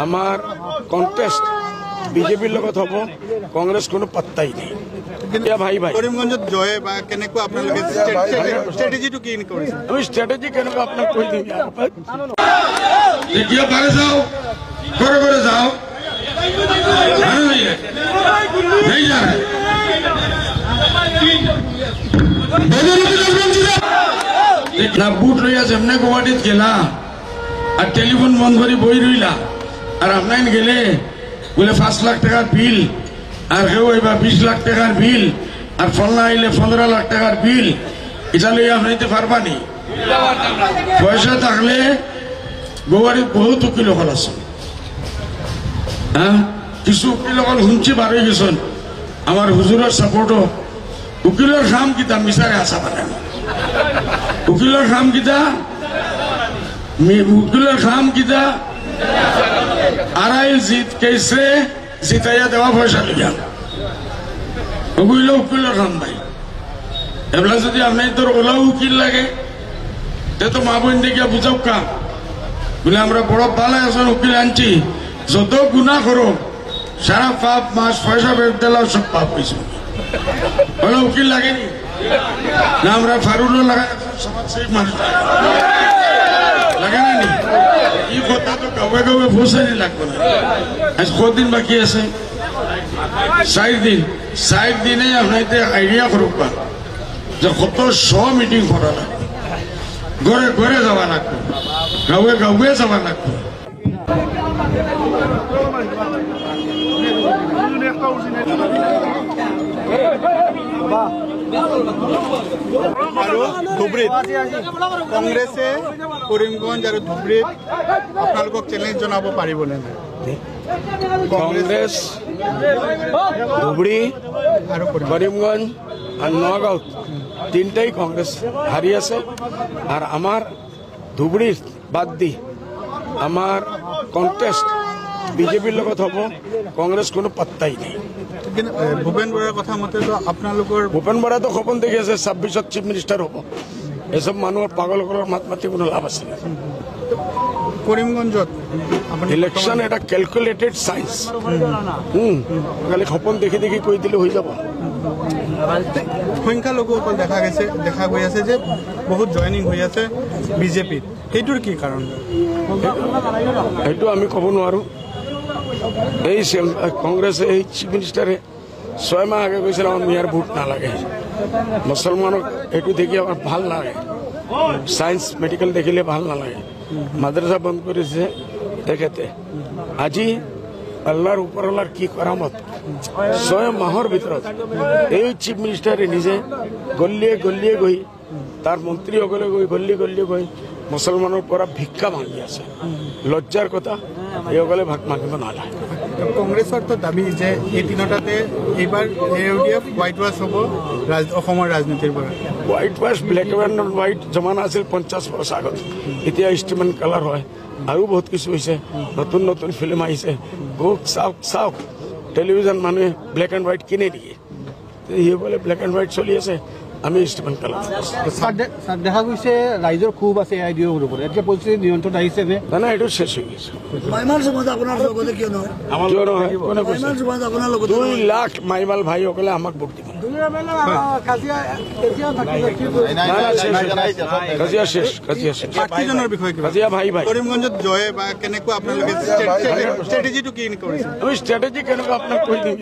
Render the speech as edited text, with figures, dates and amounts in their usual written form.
আমাৰ কন্টেস্ট বিজেপিৰ লগত হব, কংগ্ৰেস কোনো পাত্তাই নেই। ভাই ভাই কৰিমগঞ্জত জয় বা কেনেকুৱা আপোনালোকে ষ্ট্ৰেটেজিটো কি কৰিছে? আমি স্ট্ৰ্যাটেজি কেনেকুৱা আপোনাক কৈ দিম। देखिए बारे जाओ करे जाओ नहीं जा रहे ना बुट लइया जेमने गुवाहाटीत गेला और टेलीफोन बंद करी बही रइला और आपनाइन गेले बोले 5 लाख टाकार बिल और केउ एबा 20 लाख टाकार बिल और फलना आइले 15 लाख टाकार बिल এটা লইয়া আপনাইতে পারবানি? পয়সা থাকলে গুয়াহাটিত বহুত উকিল অকল আছে, হ্যাঁ কিছু উকিল অকল শুনছি বার হয়ে গেছেন আমার হুজুরের সাপোর্টও। উকিলের খাম কিতা মিশারে আসা পারে না, উকিলের খাম কিতা আড়াইল জিত কেসে জিতাইয়া দেওয়া পয়সা লিয়া ওগুলো উকিলের খাম ভাই। এগুলা যদি আপনার তোর ওলাও উকিল লাগে তো মা বোন দেখিয়া বুঝাও কাম বলে আমরা বড় পালায় আসন উকিল আনছি, যত গুণা করো সারা পাপ মাস পয়সা বের দিলাম সব পাপ হয়েছে। ওলা উকিল লাগেনি না? আমরা ফারুলও লাগাই সমাজ সেই মানুষ লাগে না নি? এই কথা তো গাঁৱে গাঁৱে পৌঁছানি লাগবে না। আজ কদিন বাকি আছে? 4 দিন। 4 দিনে আপনার আইডিয়া করুক যে কত মিটিং করা লাগে, ঘরে ঘরে যাওয়া লাগবে, গাঁৱে গাঁৱে যাওয়া লাগবে। আৰু ধুবুৰীত কংগ্ৰেছে কৰিমগঞ্জ আৰু ধুবুৰীত আপোনালোকক চেলেঞ্জ জনাব পাৰিবনে নাই? কংগ্ৰেস ধুবুৰী আৰু করিমগঞ্জ আর নগাঁও তিনটাই কংগ্রেস হারিয়েছে। আর আমার ধুবুরীর বাদ দি আমার কন্টেস্ট বিজেপির লগত হব, কংগ্রেস কোনো পাত্তাই নেই। কিন্তু ভূপেন বৰাৰ কথা মতে তো আপোনালোকৰ ভূপেন বৰা তো সপন দেখি আছে 26ত চিফ মিনিষ্টাৰ হব। এসব মানুহৰ পাগলকৰৰ মাত মাতি কোনো লাভ আছে না। কৰিমগঞ্জত ইলেকশন এটা ক্যালকুলেটেড সায়েন্স। খালি সপন দেখি দেখি কৈ দিলে হৈ যাব। সংখ্যালঘুসকল দেখা গৈ আছে যে বহুত জইনিং হৈ আছে বিজেপিত, সেইটোৰ কি কাৰণ? সেইটো আমি ক'ব নোৱাৰো। এই কংগ্রেসে এই চিফ মিনিস্টারে 6 মাহ আগে কৈছিল আমার মিয়ার ভোট না লাগে, মুসলমানক এইটো দেখি আমার ভাল লাগে, সায়েন্স মেডিকেল দেখিলে ভাল নালাগে, মাদ্রাসা বন্ধ করেছে তেখেতে। আজি আল্লাহর উপরওয়ালার কি করামত 6 মাহৰ ভিতৰত এই চিফ মিনিষ্টাৰে নিজে গলিয়ে গলিয়ে গৈ তাৰ মন্ত্ৰীসকলে গৈ গলিয়ে গলিয়ে গৈ মুসলমানেৰ পৰা ভিক্ষা মাগি আছে। লজ্জাৰ কথা, এইসকলে ভাগ মাগিব নালাগে। কংগ্ৰেছৰ তো দাবী যে এই তিনিটাতে এইবাৰ AUDF হোৱাইট ৱাছ হ'ব অসমৰ ৰাজনীতিৰ পৰা। White wash black and white জমানা আছিল 50 বছৰ আগত, এতিয়া ইনষ্ট্ৰুমেণ্ট কালাৰ হয় আৰু বহুত কিছু হৈছে। নতুন নতুন ফিল্ম আহিছে, বহুত চাওক টেলিভিছন মানুহে ব্লেক এণ্ড হোৱাইট কিনে দিয়ে, সেইফালে ব্লেক এণ্ড হোৱাইট চলি আছে, আমি ইনষ্ট্ৰুমেণ্ট কালাৰ। দেখা গৈছে ৰাইজৰ ক্ষোভ আছে AIDFৰ ওপৰত, এতিয়া পৰিস্থিতি নিয়ন্ত্ৰণ আহিছে নে? না এইটো শেষ হৈ গৈছে। মাইমাল সমাজ আপোনাৰ লগতে কিয় নহয়? কিয় নহয়? কোনে কৈছে? মাইমাল সমাজ আপোনাৰ লগতে 2 লাখ মাইমাল ভাইসকলে আমাক ভোট দিব। কাজিয়া শেষ। প্ৰাৰ্থীজনৰ বিষয়ে কিবা? কাজিয়া ভাই ভাই। কৰিমগঞ্জত জয় বা কেনেকুৱা আপোনালোকে ষ্ট্ৰেটেজিটো কি কৰিছে? আমি স্ট্ৰ্যাটেজি কেনেকুৱা আপোনাক কৈ দিম।